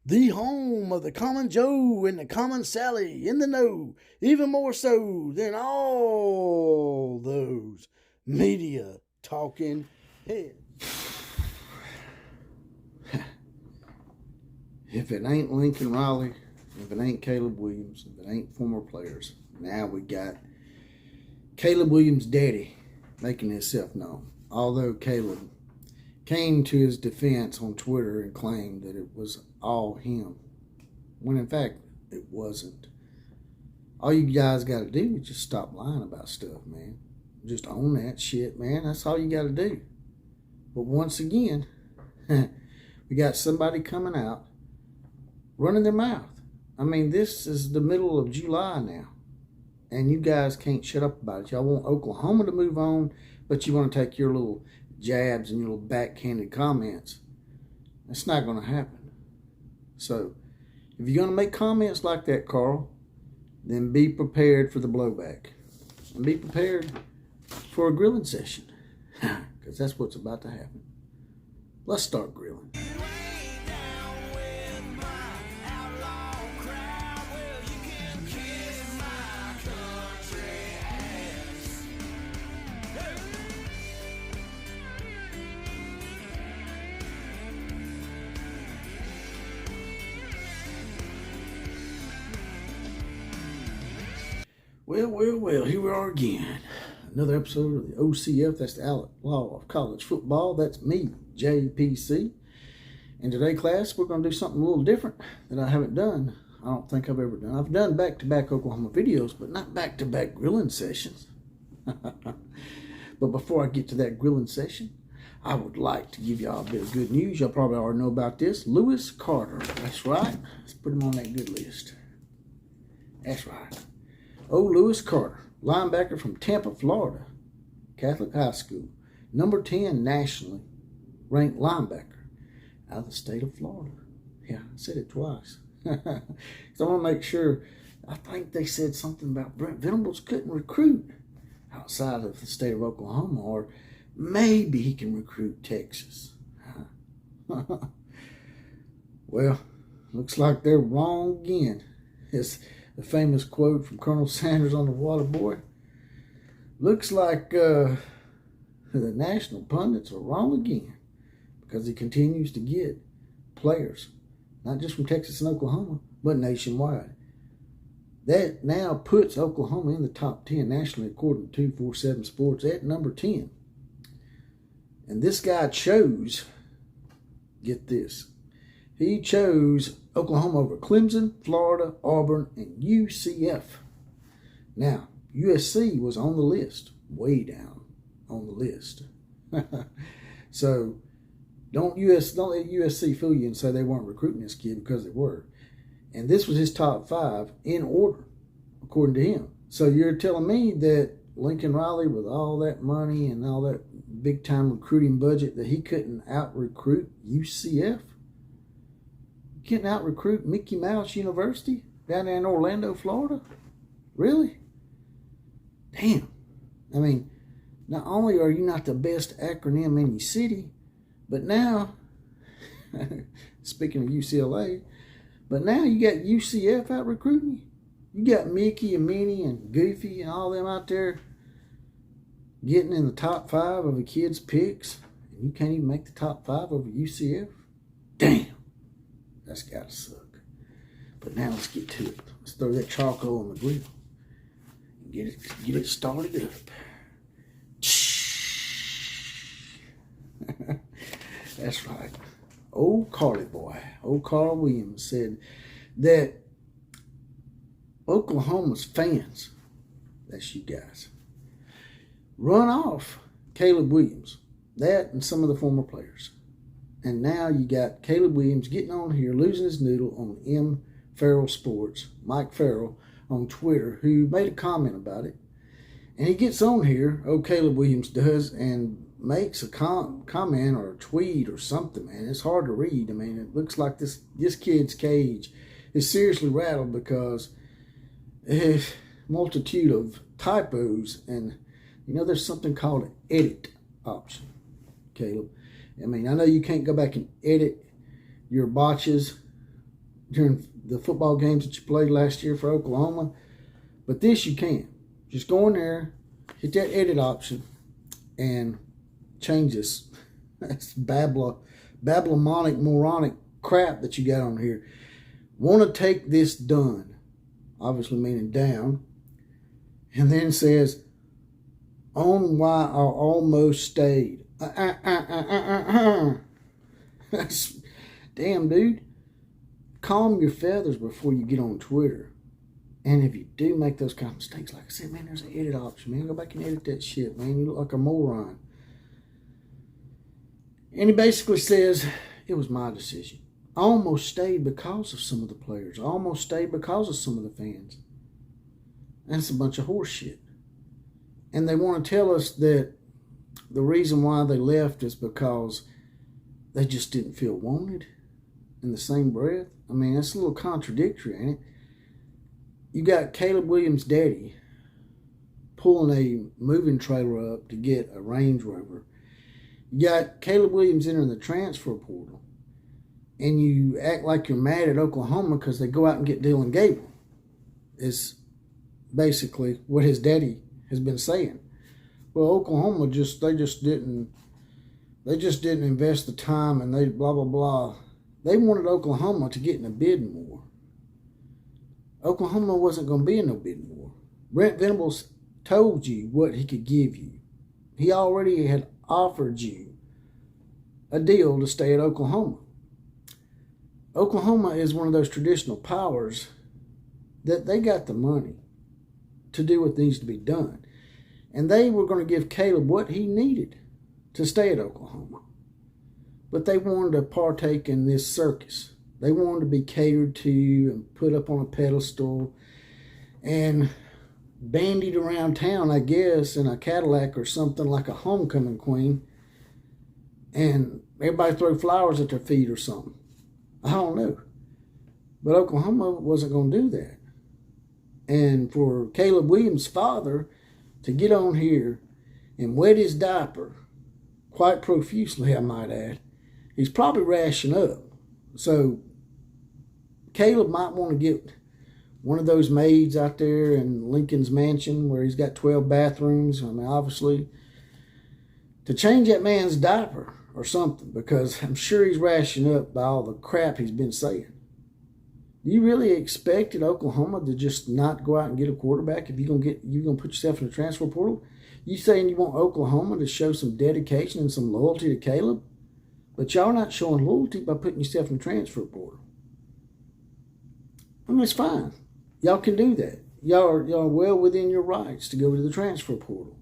The home of the common Joe and the common Sally in the know, even more so than all those media talking heads. If it ain't Lincoln Riley, if it ain't Caleb Wiiliams, if it ain't former players, now we got Caleb Wiiliams' daddy making himself known. Although Caleb came to his defense on Twitter and claimed that it was all him, when in fact it wasn't. All you guys got to do is just stop lying about stuff, man. Just own that shit, man. That's all you got to do. But once again, we got somebody coming out running their mouth. I mean, this is the middle of July now, and you guys can't shut up about it. Y'all want Oklahoma to move on, but you want to take your little jabs and your little backhanded comments. That's not going to happen. So, if you're going to make comments like that, Carl, then be prepared for the blowback. And be prepared for a grilling session, because that's what's about to happen. Let's start grilling. Well, here we are again. Another episode of the OCF, that's the Outlaw of College Football. That's me, JPC. And today, class, we're going to do something a little different that I haven't done. I don't think I've ever done. I've done back-to-back Oklahoma videos, but not back-to-back grilling sessions. But before I get to that grilling session, I would like to give y'all a bit of good news. Y'all probably already know about this. Lewis Carter, that's right. Let's put him on that good list. That's right. Lewis Carter, linebacker from Tampa, Florida, Catholic High School, number 10 nationally ranked linebacker out of the state of Florida. Yeah, I said it twice. So I want to make sure. I think they said something about Brent Venables couldn't recruit outside of the state of Oklahoma, or maybe he can recruit Texas. Well, looks like they're wrong again. It's the famous quote from Colonel Sanders on the Water Boy. Looks like the national pundits are wrong again, because he continues to get players, not just from Texas and Oklahoma, but nationwide. That now puts Oklahoma in the top 10 nationally, according to 247 Sports, at number 10. And this guy chose, get this, he chose Oklahoma over Clemson, Florida, Auburn, and UCF. Now, USC was on the list, way down on the list. So, don't let USC fool you and say they weren't recruiting this kid, because they were. And this was his top 5 in order, according to him. So you're telling me that Lincoln Riley, with all that money and all that big-time recruiting budget, that he couldn't out-recruit UCF? Couldn't out-recruit Mickey Mouse University down there in Orlando, Florida? Really? Damn. I mean, not only are you not the best acronym in your city, but now, speaking of UCLA, but now you got UCF out recruiting you. You got Mickey and Minnie and Goofy and all them out there getting in the top 5 of a kid's picks, and you can't even make the top 5 over UCF? Damn. That's got to suck. But now let's get to it. Let's throw that charcoal on the grill and get it started up. That's right. Old Carl Wiiliams said that Oklahoma's fans, that's you guys, run off Caleb Wiiliams, that and some of the former players. And now you got Caleb Wiiliams getting on here, losing his noodle on M. Farrell Sports, Mike Farrell, on Twitter, who made a comment about it. And he gets on here, Caleb Wiiliams does, and makes a comment or a tweet or something, man. It's hard to read. I mean, it looks like this kid's cage is seriously rattled, because a multitude of typos, and there's something called an edit option, Caleb. I mean, I know you can't go back and edit your botches during the football games that you played last year for Oklahoma. But this you can. Just go in there, hit that edit option, and change this. That's Babylonic, moronic crap that you got on here. Want to take this done, obviously meaning down, and then says, on why I almost stayed. That's, damn, dude. Calm your feathers before you get on Twitter. And if you do make those kind of mistakes, like I said, man, there's an edit option, man. Go back and edit that shit, man. You look like a moron. And he basically says, it was my decision. I almost stayed because of some of the players. I almost stayed because of some of the fans. And it's a bunch of horse shit. And they want to tell us that the reason why they left is because they just didn't feel wanted in the same breath. I mean, that's a little contradictory, ain't it? You got Caleb Wiiliams' daddy pulling a moving trailer up to get a Range Rover. You got Caleb Wiiliams entering the transfer portal. And you act like you're mad at Oklahoma because they go out and get Dylan Gabriel. Is basically what his daddy has been saying. Well, Oklahoma they just didn't invest the time, and they blah blah blah. They wanted Oklahoma to get in a bidding war. Oklahoma wasn't going to be in no bidding war. Brent Venables told you what he could give you. He already had offered you a deal to stay at Oklahoma. Oklahoma is one of those traditional powers that they got the money to do what needs to be done. And they were going to give Caleb what he needed to stay at Oklahoma. But they wanted to partake in this circus. They wanted to be catered to and put up on a pedestal and bandied around town, I guess, in a Cadillac or something like a homecoming queen. And everybody throw flowers at their feet or something. I don't know. But Oklahoma wasn't going to do that. And for Caleb Wiiliams' father to get on here and wet his diaper, quite profusely, I might add, he's probably rashing up. So Caleb might want to get one of those maids out there in Lincoln's mansion where he's got 12 bathrooms. I mean, obviously, to change that man's diaper or something, because I'm sure he's rationing up by all the crap he's been saying. Do you really expected Oklahoma to just not go out and get a quarterback if you're gonna put yourself in the transfer portal? You saying you want Oklahoma to show some dedication and some loyalty to Caleb, but y'all not showing loyalty by putting yourself in the transfer portal. I mean, it's fine. Y'all can do that. Y'all are well within your rights to go to the transfer portal.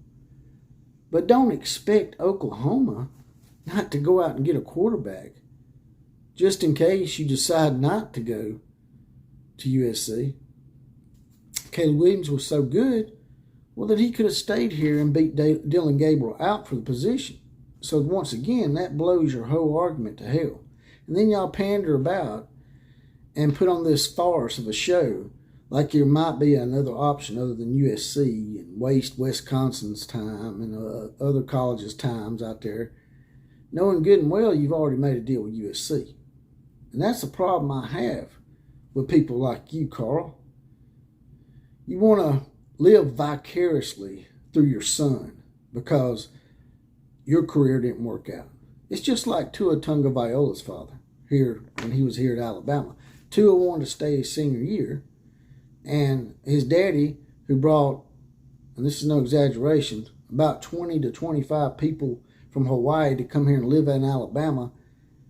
But don't expect Oklahoma not to go out and get a quarterback just in case you decide not to go to USC. Caleb Wiiliams was so good, well, that he could have stayed here and beat Dylan Gabriel out for the position. So once again, that blows your whole argument to hell. And then y'all pander about and put on this farce of a show like there might be another option other than USC and waste Wisconsin's time and other colleges' times out there, knowing good and well you've already made a deal with USC. And that's the problem I have with people like you, Carl. You want to live vicariously through your son because your career didn't work out. It's just like Tua Tagovailoa's father here when he was here at Alabama. Tua wanted to stay his senior year, and his daddy, who brought, and this is no exaggeration, about 20 to 25 people from Hawaii to come here and live in Alabama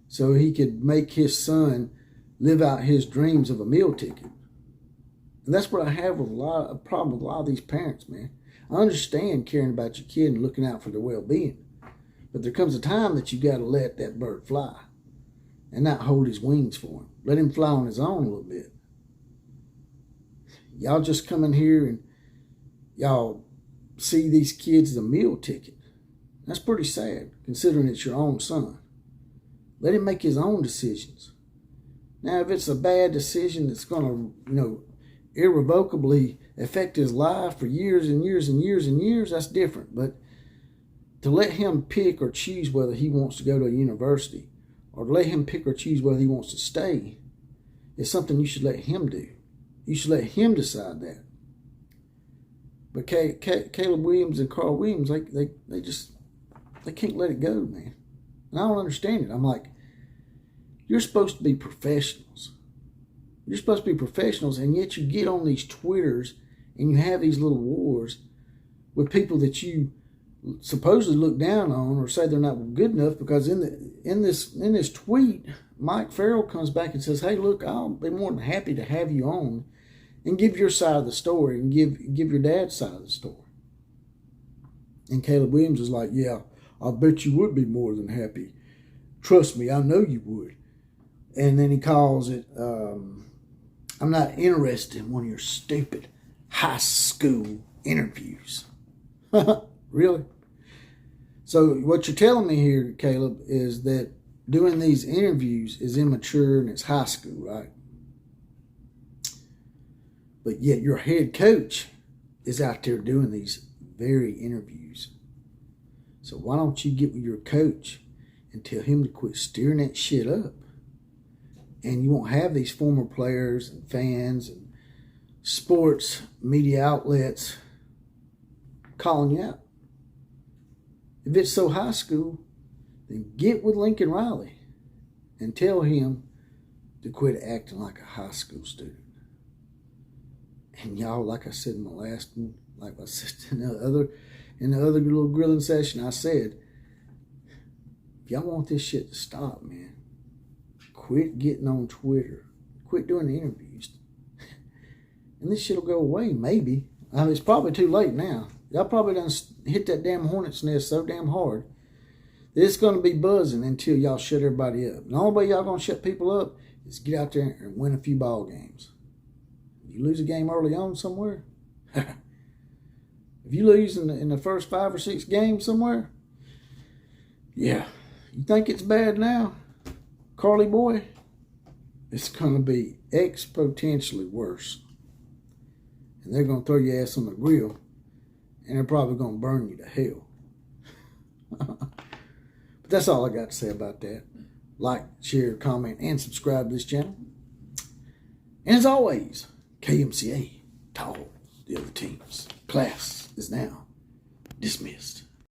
so he could make his son live out his dreams of a meal ticket. And that's what I have with a problem with a lot of these parents, man. I understand caring about your kid and looking out for their well-being, but there comes a time that you got to let that bird fly and not hold his wings for him. Let him fly on his own a little bit. Y'all just come in here and y'all see these kids as a meal ticket. That's pretty sad, considering it's your own son. Let him make his own decisions. Now, if it's a bad decision that's going to, irrevocably affect his life for years and years and years and years, that's different. But to let him pick or choose whether he wants to go to a university or to let him pick or choose whether he wants to stay is something you should let him do. You should let him decide that. But Caleb Wiiliams and Carl Wiiliams, they can't let it go, man. And I don't understand it. I'm like, you're supposed to be professionals. You're supposed to be professionals, and yet you get on these Twitters and you have these little wars with people that you supposedly look down on or say they're not good enough, because in this tweet, Mike Farrell comes back and says, hey, look, I'll be more than happy to have you on and give your side of the story and give your dad's side of the story. And Caleb Wiiliams is like, yeah, I bet you would be more than happy. Trust me, I know you would. And then he calls it, I'm not interested in one of your stupid high school interviews. Really? So what you're telling me here, Caleb, is that doing these interviews is immature and it's high school, right? But yet your head coach is out there doing these very interviews. So why don't you get with your coach and tell him to quit steering that shit up? And you won't have these former players and fans and sports media outlets calling you out. If it's so high school, then get with Lincoln Riley and tell him to quit acting like a high school student. And y'all, like I said in the last one, like I said in the other little grilling session, I said, if y'all want this shit to stop, man, quit getting on Twitter. Quit doing the interviews. And this shit will go away, maybe. I mean, it's probably too late now. Y'all probably done hit that damn hornet's nest so damn hard that it's going to be buzzing until y'all shut everybody up. And the only way y'all going to shut people up is get out there and win a few ball games. If you lose a game early on somewhere, if you lose in the first 5 or 6 games somewhere, yeah, you think it's bad now, Carly boy? It's going to be exponentially worse. And they're going to throw your ass on the grill, and they're probably going to burn you to hell. But that's all I got to say about that. Like, share, comment, and subscribe to this channel. And as always, KMCA to all the other teams. Class is now dismissed.